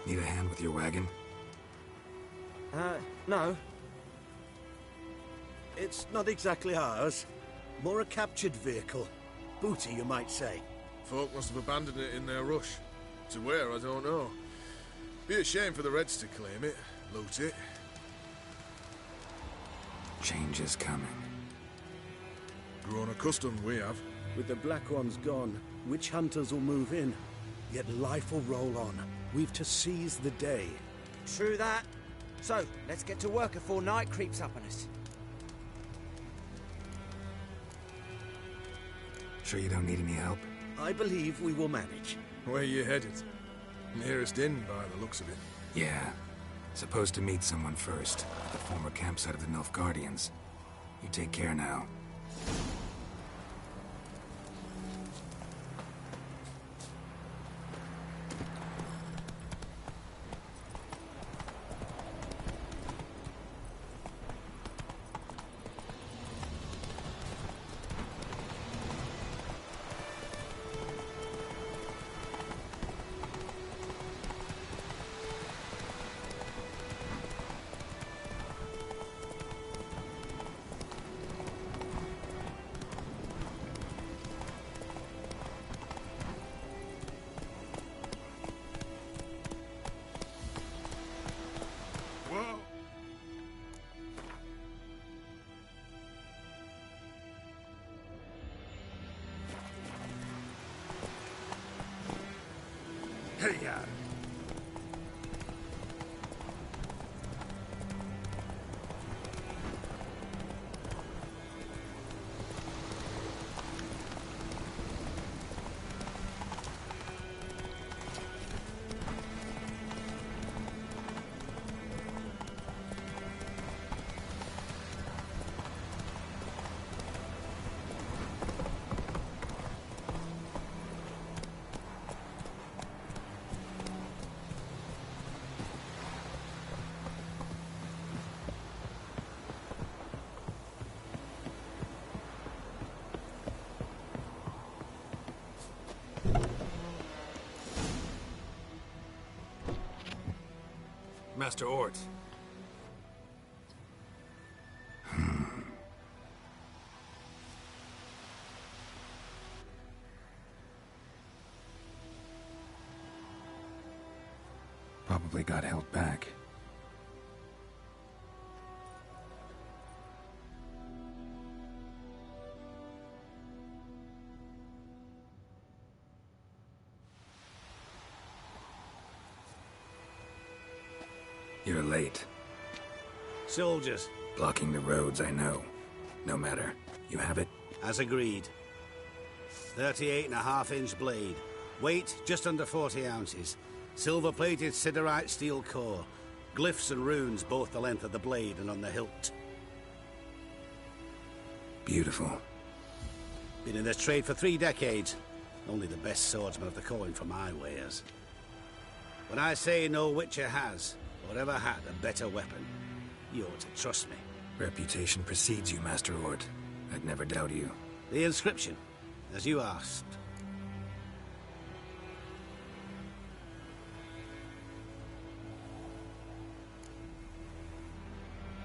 Need a hand with your wagon? No. It's not exactly ours. More a captured vehicle. Booty, you might say. Folk must have abandoned it in their rush. To where, I don't know. Be a shame for the Reds to claim it, loot it. Change is coming. Grown accustomed, we have. With the Black Ones gone, witch hunters will move in. Yet life will roll on. We've to seize the day. True that. So, let's get to work before night creeps up on us. Sure you don't need any help? I believe we will manage. Where you headed? Nearest inn, by the looks of it. Yeah. Supposed to meet someone first, at the former campsite of the Nilfgaardians. You take care now. Whoa! Hey-ya! Master Ort. Probably got held back. You're late. Soldiers. Blocking the roads, I know. No matter. You have it? As agreed. 38.5-inch blade. Weight, just under 40 ounces. Silver-plated siderite steel core. Glyphs and runes both the length of the blade and on the hilt. Beautiful. Been in this trade for 3 decades. Only the best swordsmen of the calling for my wares. When I say no Witcher has, or ever had, a better weapon, you ought to trust me. Reputation precedes you, Master Ort. I'd never doubt you. The inscription, as you asked.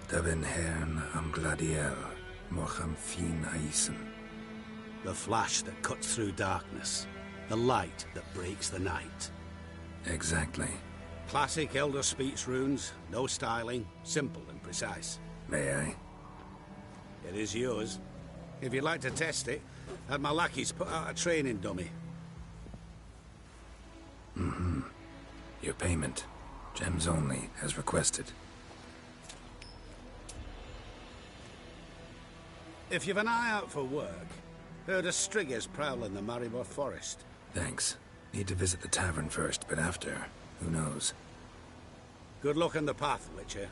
Daven Hern am Gladiel, Mocham Fin Aisen. The flash that cuts through darkness. The light that breaks the night. Exactly. Classic Elder Speech runes, no styling, simple and precise. May I? It is yours. If you'd like to test it, had my lackeys put out a training dummy. Mm-hmm. Your payment. Gems only, as requested. If you've an eye out for work, heard of Striggers prowling the Maribor Forest. Thanks. Need to visit the tavern first, but after, who knows? Good luck on the path, Witcher.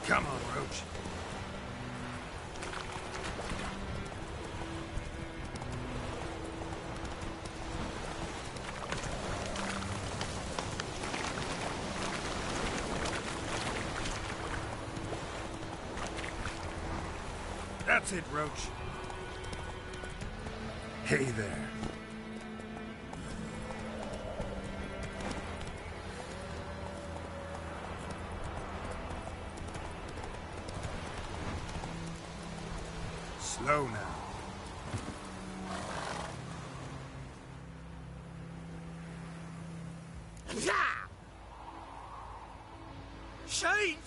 Come on, Roach. That's it, Roach. Hey there. Slow now. Shite!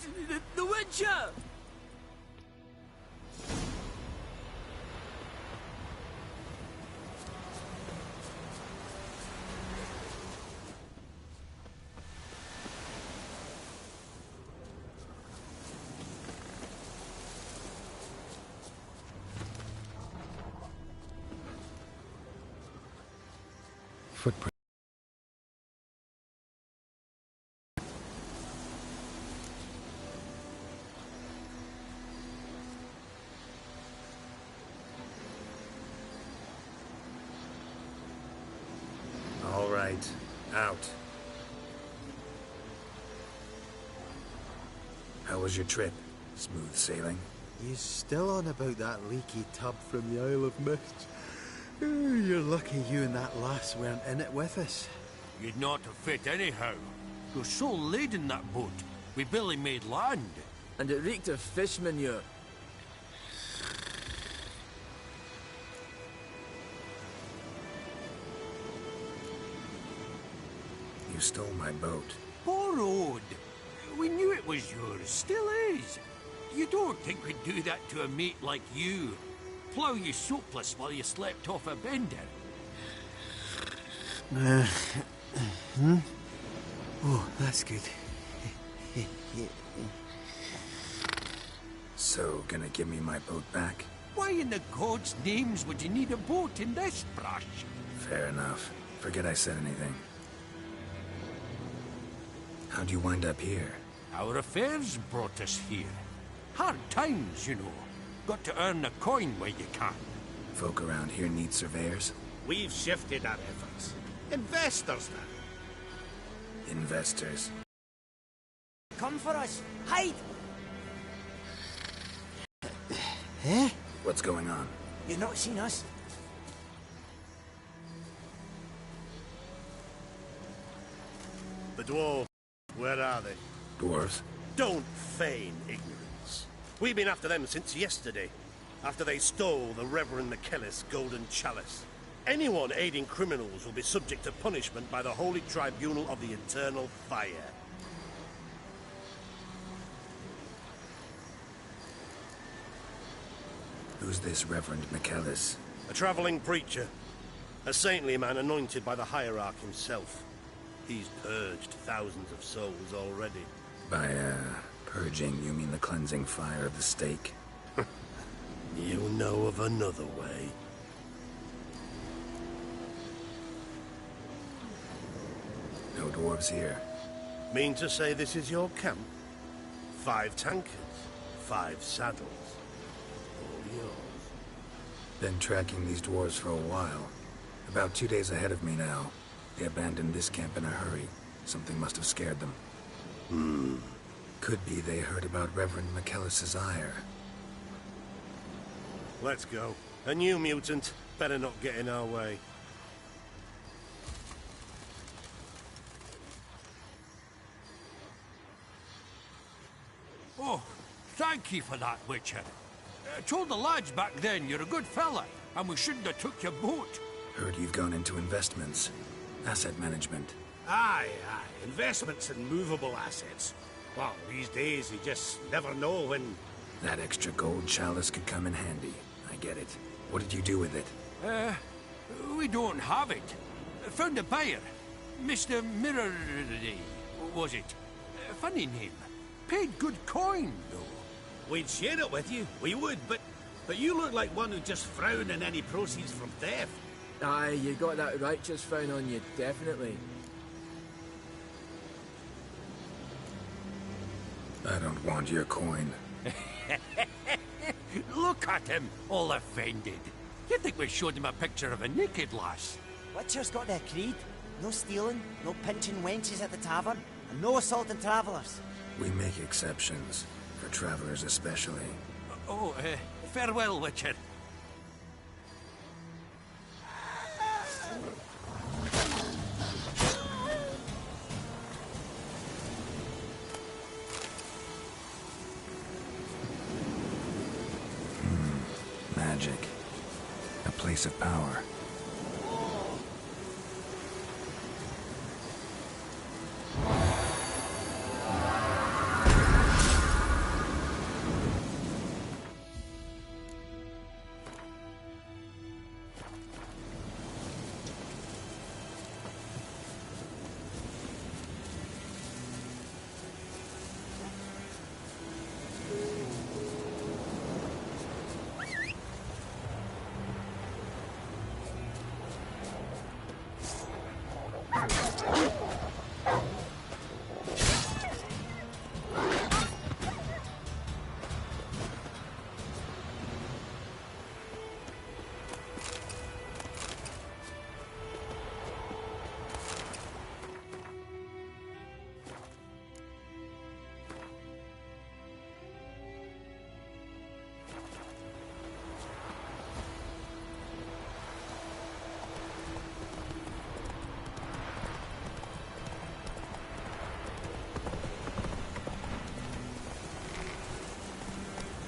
The Witcher! Footprint. All right, out. How was your trip? Smooth sailing? You still on about that leaky tub from the Isle of Mist? You're lucky you and that lass weren't in it with us. You'd not have fit anyhow. You're so laden that boat. We barely made land. And it reeked of fish manure. You stole my boat. Borrowed. We knew it was yours. Still is. You don't think we'd do that to a mate like you? Plough you soapless while you slept off a bender? Oh, that's good. So, gonna give me my boat back? Why in the gods' names would you need a boat in this brush? Fair enough. Forget I said anything. How'd you wind up here? Our affairs brought us here. Hard times, you know. Got to earn a coin where you can. Folk around here need surveyors? We've shifted our efforts. Investors now. Investors. Come for us! Hide! Eh? What's going on? You've not seen us? The dwarves, where are they? Dwarves? Don't feign ignorance. We've been after them since yesterday, after they stole the Reverend McKellis' golden chalice. Anyone aiding criminals will be subject to punishment by the Holy Tribunal of the Eternal Fire. Who's this Reverend McKellis? A traveling preacher. A saintly man anointed by the Hierarch himself. He's purged thousands of souls already. By, purging, you mean the cleansing fire of the stake? You know of another way. No dwarves here. Mean to say this is your camp? 5 tankards, 5 saddles. All yours. Been tracking these dwarves for a while. About 2 days ahead of me now. They abandoned this camp in a hurry. Something must have scared them. Could be they heard about Reverend McKellis' ire. Let's go. A new mutant. Better not get in our way. Oh, thank you for that, Witcher. I told the lads back then you're a good fella, and we shouldn't have took your boat. Heard you've gone into investments. Asset management. Aye. Investments in movable assets. Well, these days you just never know when... That extra gold chalice could come in handy. I get it. What did you do with it? We don't have it. Found a buyer. Mr. Mirror... was it? Funny name. Paid good coin, though. We'd share it with you. We would, but you look like one who just frowned on any proceeds from theft. Aye, you got that righteous frown on you, definitely. I don't want your coin. Look at him, all offended. You think we showed him a picture of a naked lass? Witcher's got their creed. No stealing, no pinching wenches at the tavern, and no assaulting travellers. We make exceptions. For travelers especially. Farewell, Witcher. Magic. A place of power.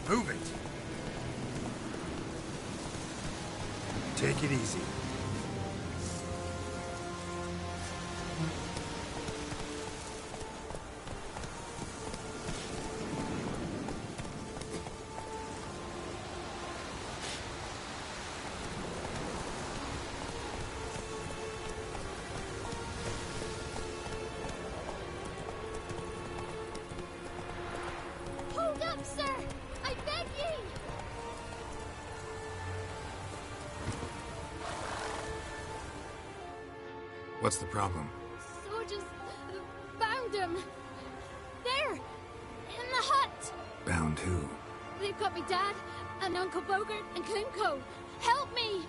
Move it. Take it easy. Hold up, sir! I beg ye! What's the problem? Soldiers bound him. There! In the hut! Bound who? They've got me dad, and Uncle Bogart, and Klimko. Help me!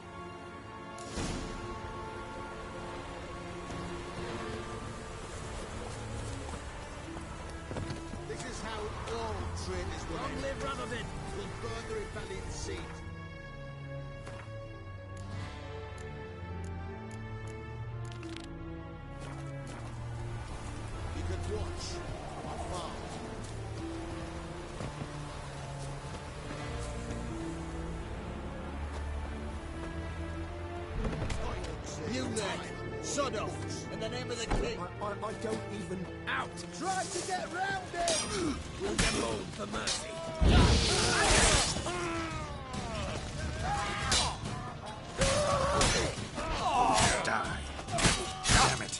This is how all traitors will end. Long live Radovid! We'll burn the rebellion seat. You could watch afar. You there! Shut up! In the name of the king! I don't even... Out! Try to get round it! We'll get home for mercy. Die. Damn it.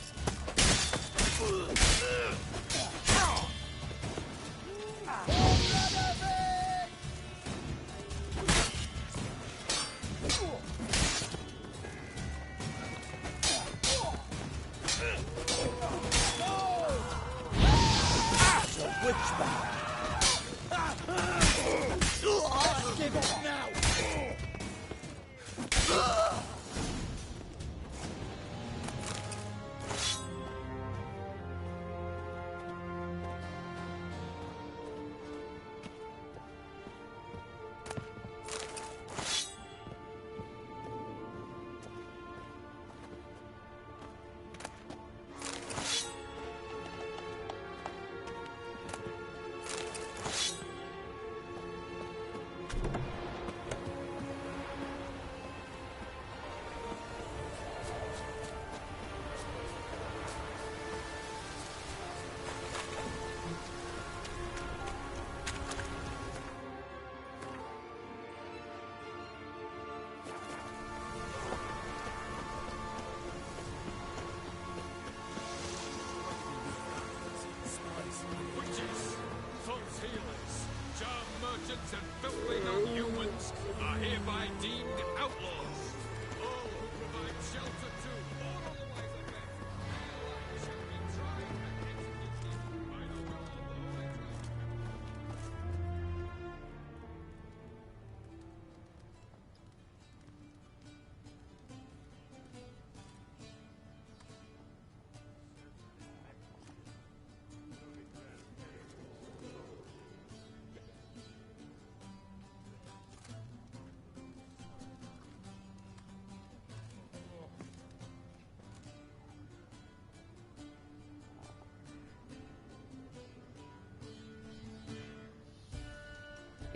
Give up now!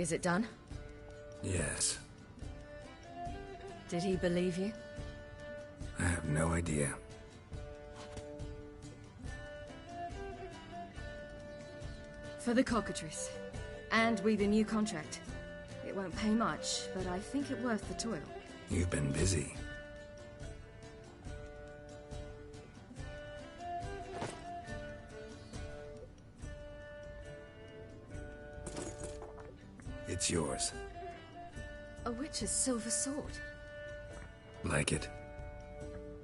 Is it done? Yes. Did he believe you? I have no idea. For the cockatrice. And with a new contract. It won't pay much, but I think it worth the toil. You've been busy. It's yours. A witch's silver sword. Like it?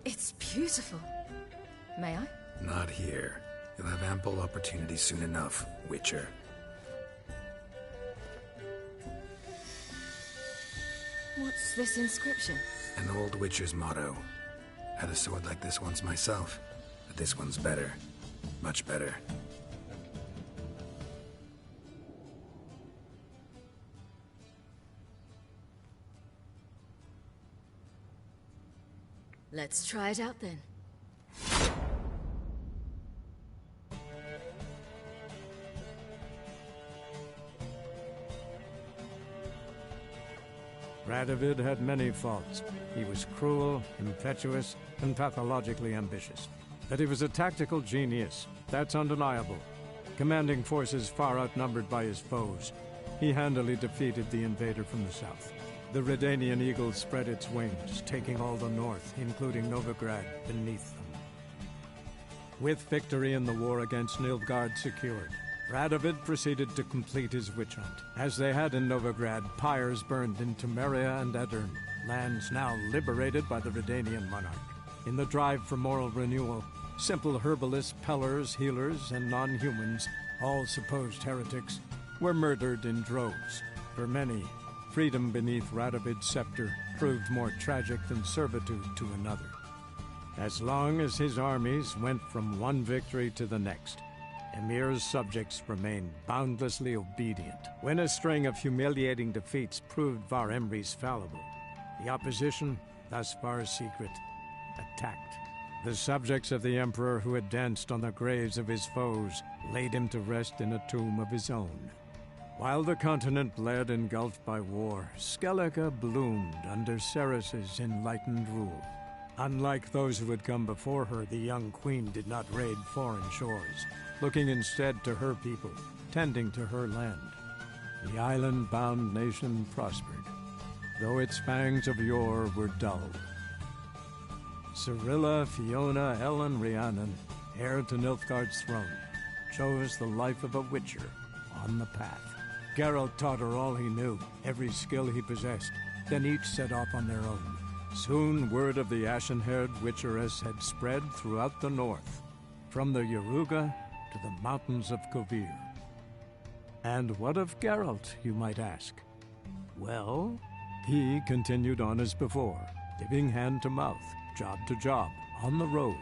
It's beautiful. May I? Not here. You'll have ample opportunity soon enough, Witcher. What's this inscription? An old Witcher's motto. Had a sword like this once myself, but this one's better. Much better. Let's try it out then. Radovid had many faults. He was cruel, impetuous, and pathologically ambitious. But he was a tactical genius. That's undeniable. Commanding forces far outnumbered by his foes, he handily defeated the invader from the south. The Redanian eagle spread its wings, taking all the north, including Novigrad, beneath them. With victory in the war against Nilfgaard secured, Radovid proceeded to complete his witch hunt. As they had in Novigrad, pyres burned in Temeria and Aedirn, lands now liberated by the Redanian monarch. In the drive for moral renewal, simple herbalists, pellers, healers, and non-humans, all supposed heretics, were murdered in droves. For many, freedom beneath Radovid's scepter proved more tragic than servitude to another. As long as his armies went from one victory to the next, Emir's subjects remained boundlessly obedient. When a string of humiliating defeats proved Var Emreis fallible, the opposition, thus far secret, attacked. The subjects of the Emperor who had danced on the graves of his foes laid him to rest in a tomb of his own. While the continent bled engulfed by war, Skellige bloomed under Ceres's enlightened rule. Unlike those who had come before her, the young queen did not raid foreign shores, looking instead to her people, tending to her land. The island-bound nation prospered, though its fangs of yore were dulled. Cirilla, Fiona, Ellen, Rhiannon, heir to Nilfgaard's throne, chose the life of a witcher on the path. Geralt taught her all he knew, every skill he possessed, then each set off on their own. Soon word of the ashen-haired witcheress had spread throughout the north, from the Yaruga to the mountains of Kovir. And what of Geralt, you might ask? Well, he continued on as before, giving hand to mouth, job to job, on the road,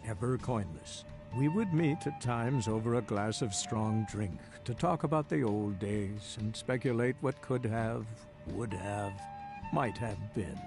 ever coinless. We would meet at times over a glass of strong drink to talk about the old days and speculate what could have, would have, might have been.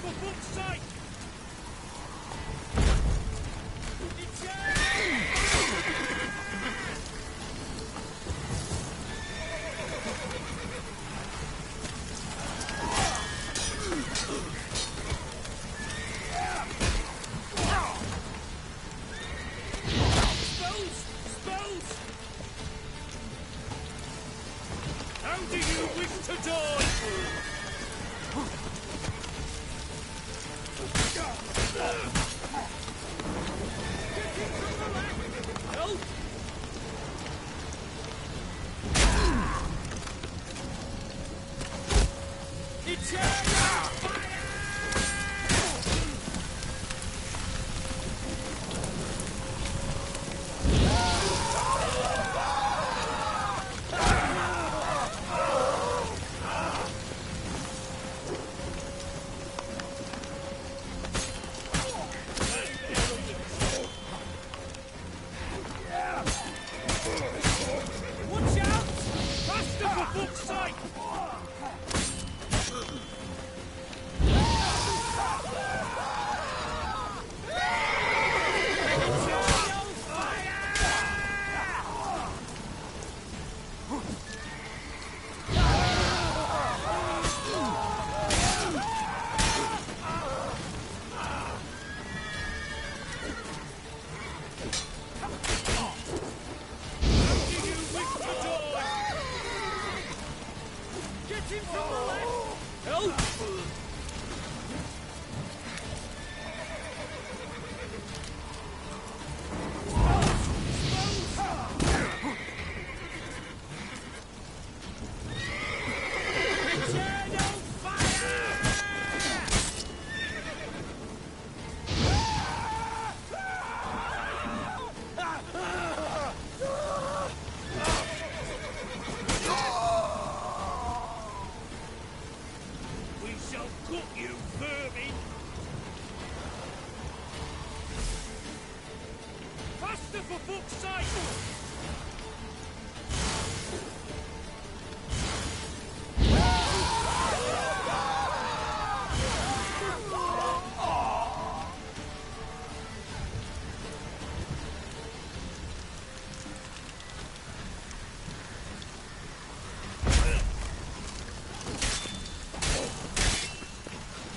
for fuck's sake! How do you wish to die? Help! Watch out! Faster for fuck's sake! Get him from the left! Help! We shall cook you, vermin! Faster for fuck's sake!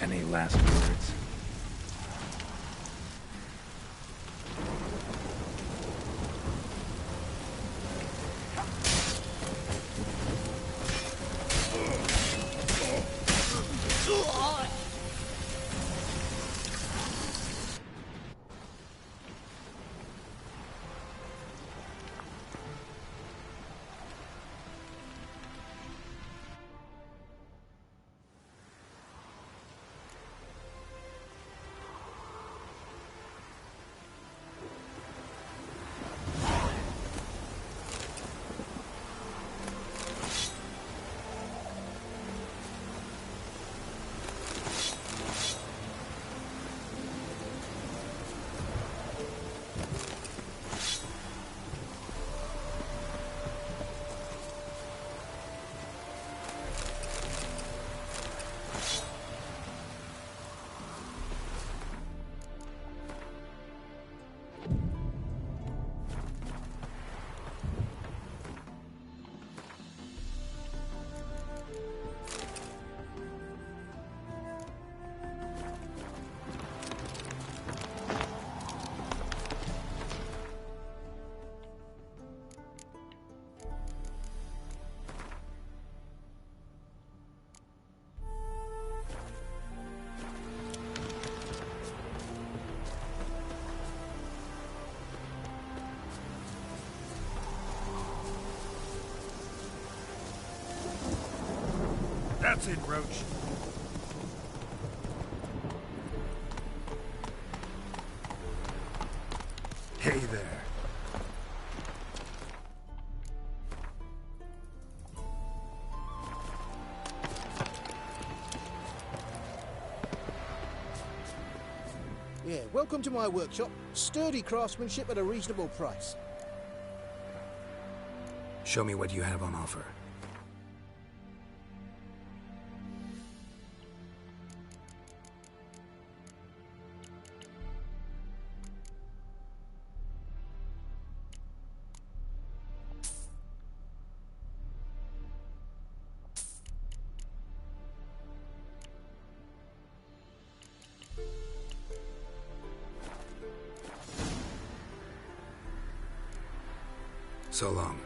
Any last words? That's it, Roach. Hey there. Yeah, welcome to my workshop. Sturdy craftsmanship at a reasonable price. Show me what you have on offer. So long.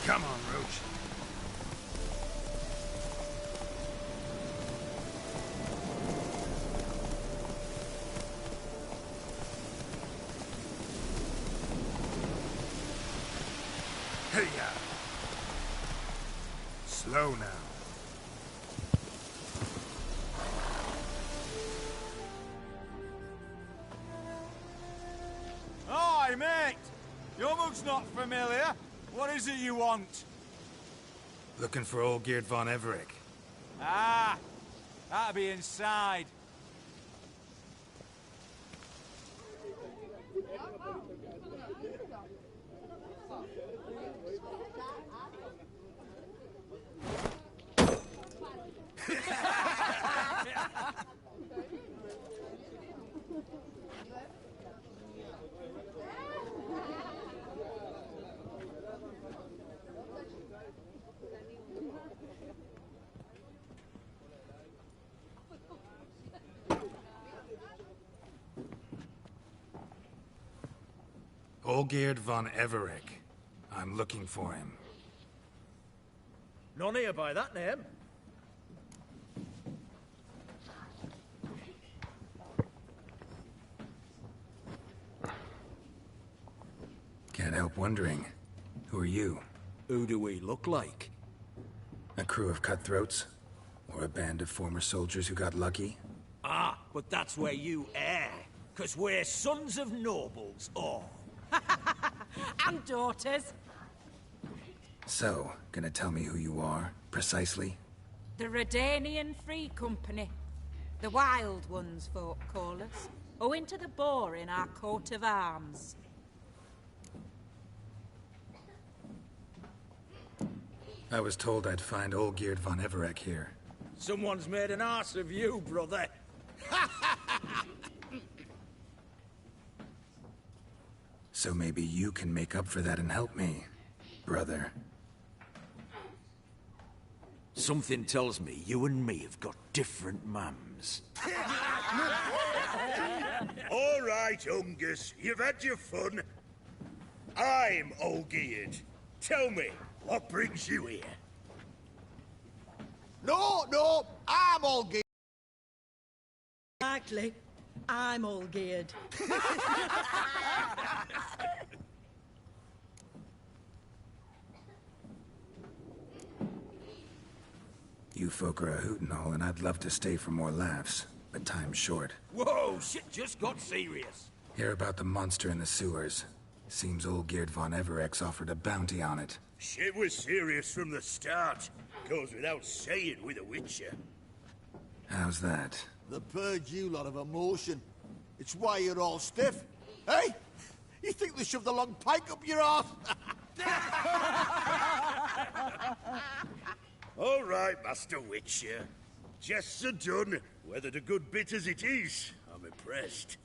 Come on, Roach. Hey, slow now. Hi, mate! Your mug's not familiar. What is it you want? Looking for Olgierd von Everec. Ah! That'll be inside. Olgierd von Everec. I'm looking for him. None here by that name. Can't help wondering. Who are you? Who do we look like? A crew of cutthroats? Or a band of former soldiers who got lucky? Ah, but that's where you err. 'Cause we're sons of nobles, all. And daughters. So, gonna tell me who you are, precisely? The Redanian Free Company. The Wild Ones, folk call us. Owing to the boar in our coat of arms. I was told I'd find Olgierd von Everec here. Someone's made an arse of you, brother. So maybe you can make up for that and help me, brother. Something tells me you and me have got different mums. All right, Ungus, you've had your fun. I'm Olgierd. Tell me, what brings you here? No, I'm Olgierd. Exactly. I'm all geared. You folk are a hoot and all, and I'd love to stay for more laughs, but time's short. Whoa, shit just got serious. Hear about the monster in the sewers. Seems Olgierd von Everec offered a bounty on it. Shit was serious from the start. Goes without saying with a Witcher. How's that? The purge you lot of emotion. It's why you're all stiff. Hey? You think they shoved a long pike up your arse? All right, Master Witcher. Jests are done. Weathered a good bit as it is. I'm impressed.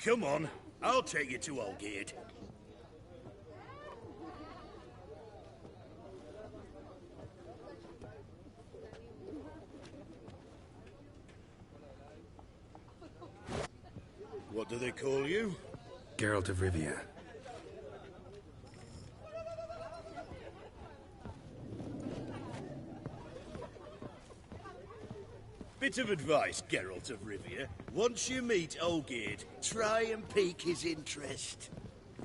Come on, I'll take you to Olgierd. What do they call you? Geralt of Rivia. Bit of advice, Geralt of Rivia. Once you meet Olgierd, try and pique his interest.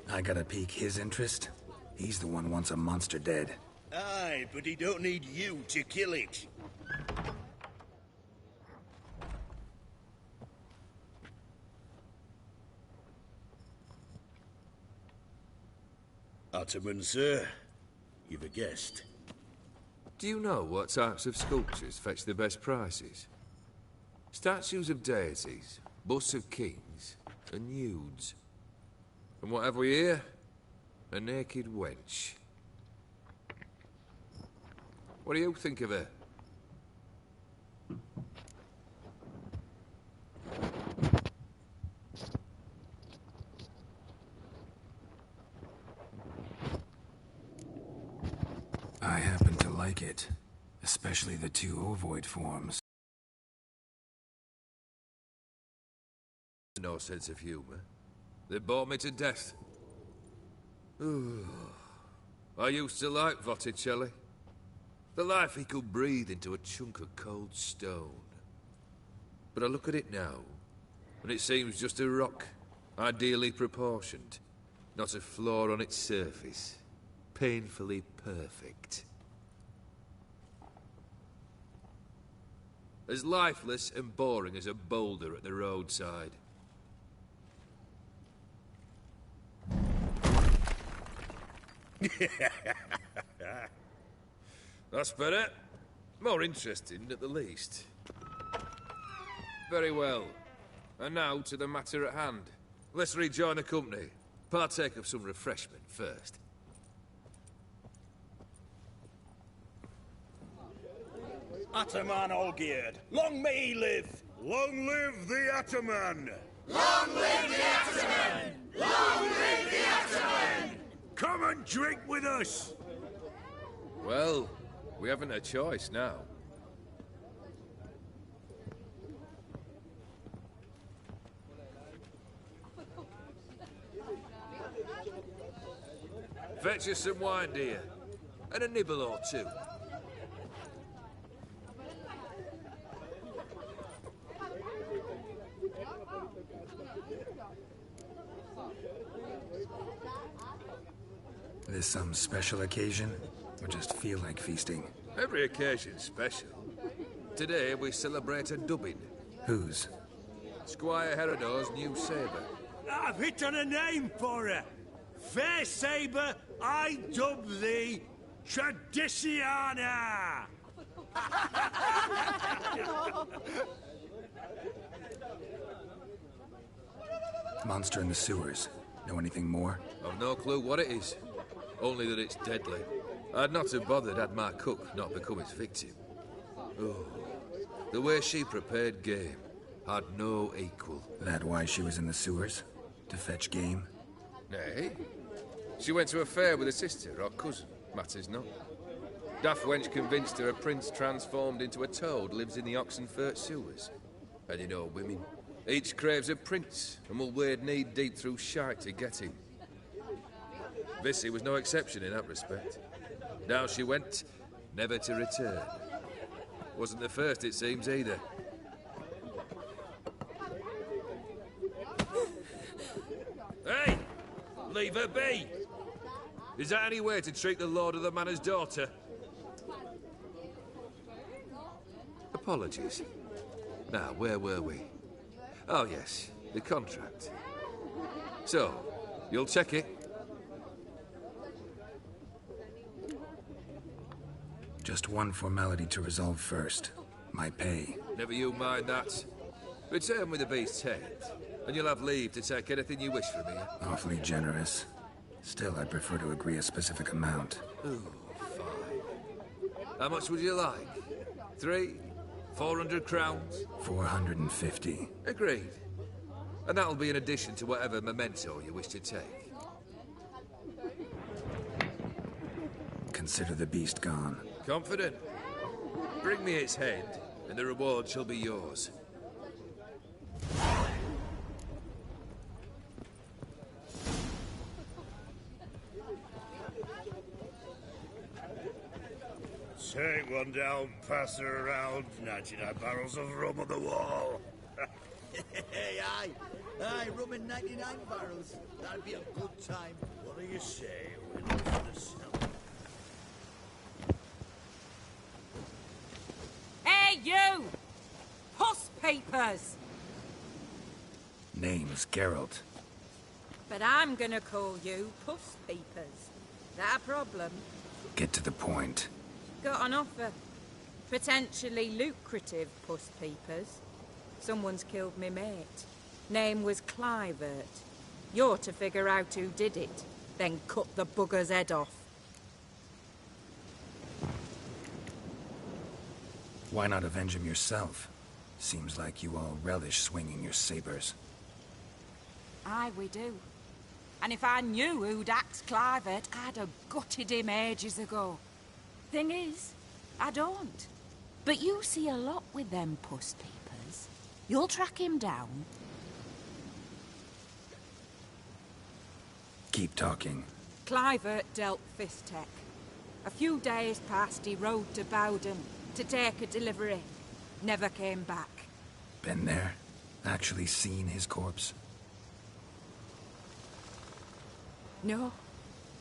I gotta pique his interest? He's the one wants a monster dead. Aye, but he don't need you to kill it. Ataman, sir. You've a guest. Do you know what types of sculptures fetch the best prices? Statues of deities, busts of kings, and nudes. And what have we here? A naked wench. What do you think of her? I happen to like it. Especially the two ovoid forms. No sense of humor. They bore me to death. I used to like Botticelli. The life he could breathe into a chunk of cold stone. But I look at it now, and it seems just a rock, ideally proportioned. Not a flaw on its surface. Painfully perfect. As lifeless and boring as a boulder at the roadside. That's better. More interesting, at the least. Very well. And now to the matter at hand. Let's rejoin the company. Partake of some refreshment first. Ataman Olgierd, long may he live! Long live the Ataman! Long live the Ataman! Long live the Ataman! Come and drink with us! Well, we haven't a choice now. Fetch us some wine, dear. And a nibble or two. This some special occasion? Or just feel like feasting? Every occasion's special. Today we celebrate a dubbing. Whose? Squire Herodor's new sabre. I've hit on a name for her. Fair Sabre, I dub thee Tradiciana! Monster in the sewers. Know anything more? I've no clue what it is. Only that it's deadly. I'd not have bothered had my cook not become its victim. Oh, the way she prepared game had no equal. That why she was in the sewers? To fetch game? Nay. She went to a fair with a sister or cousin, matters not. Daft wench convinced her a prince transformed into a toad lives in the Oxenfurt sewers. And you know women. Each craves a prince and will wade knee-deep through shite to get him. Vissy was no exception in that respect. Down she went, never to return. Wasn't the first, it seems, either. Hey! Leave her be! Is that any way to treat the lord of the manor's daughter? Apologies. Now, where were we? Oh, yes, the contract. So, you'll check it? Just one formality to resolve first. My pay. Never you mind that. Return with the beast's head, and you'll have leave to take anything you wish from me. Awfully generous. Still, I'd prefer to agree a specific amount. Ooh, fine. How much would you like? 400 crowns? 450. Agreed. And that'll be in addition to whatever memento you wish to take. Consider the beast gone. Confident? Bring me its head, and the reward shall be yours. Take one down, pass her around, 99 barrels of rum on the wall. Hey, aye. Aye, rum in 99 barrels. That'd be a good time. What do you say when it's the snow? You! Puss Peepers! Name's Geralt. But I'm gonna call you Puss Peepers. That a problem? Get to the point. Got an offer. Potentially lucrative Puss Peepers. Someone's killed me mate. Name was Clivert. You're to figure out who did it, then cut the bugger's head off. Why not avenge him yourself? Seems like you all relish swinging your sabers. Aye, we do. And if I knew who'd axed Clivert, I'd have gutted him ages ago. Thing is, I don't. But you see a lot with them Puss Peepers. You'll track him down. Keep talking. Clivert dealt Fistech. A few days past, he rode to Bowden to take a delivery. Never came back. Been there? Actually seen his corpse? No.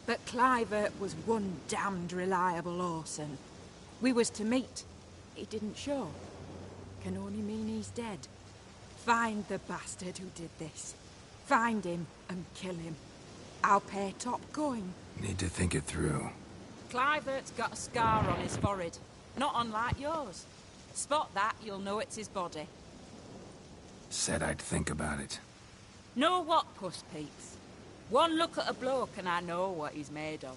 But Clivert was one damned reliable Orson. We was to meet. He didn't show. Can only mean he's dead. Find the bastard who did this. Find him and kill him. I'll pay top going. Need to think it through. Clivert's got a scar on his forehead. Not unlike yours. Spot that, you'll know it's his body. Said I'd think about it. Know what, Puss Peeps? One look at a bloke and I know what he's made of.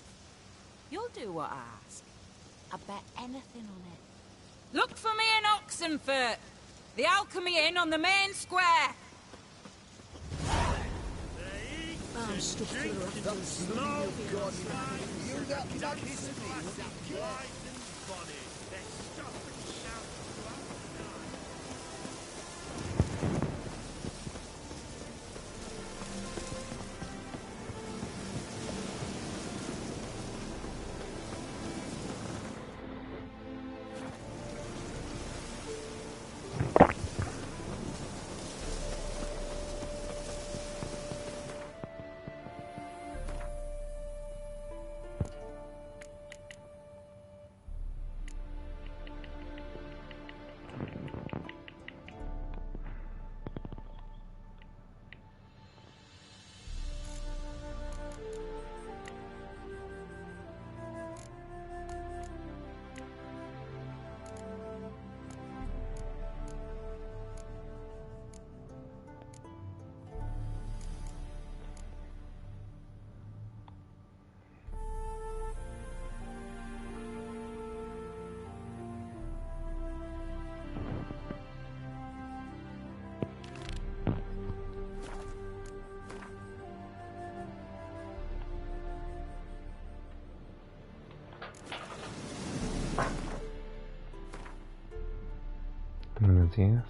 You'll do what I ask. I bet anything on it. Look for me in Oxenfurt. The Alchemy Inn on the main square. I'm stuck to the Buenos días.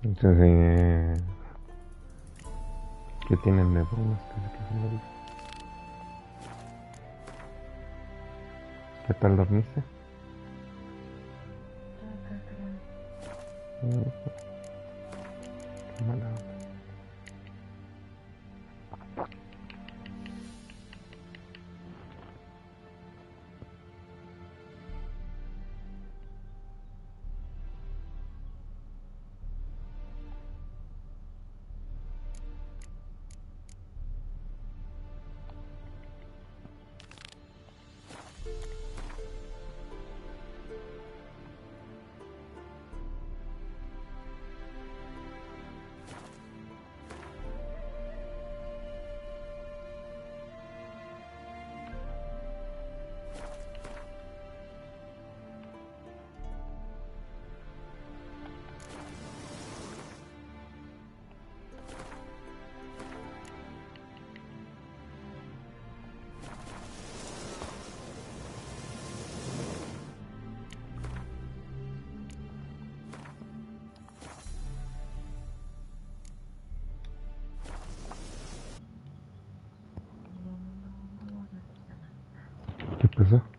Entonces, ¿qué tienen de buenas? ¿Qué tal dormiste? Qué mala onda. ¿Qué pasó?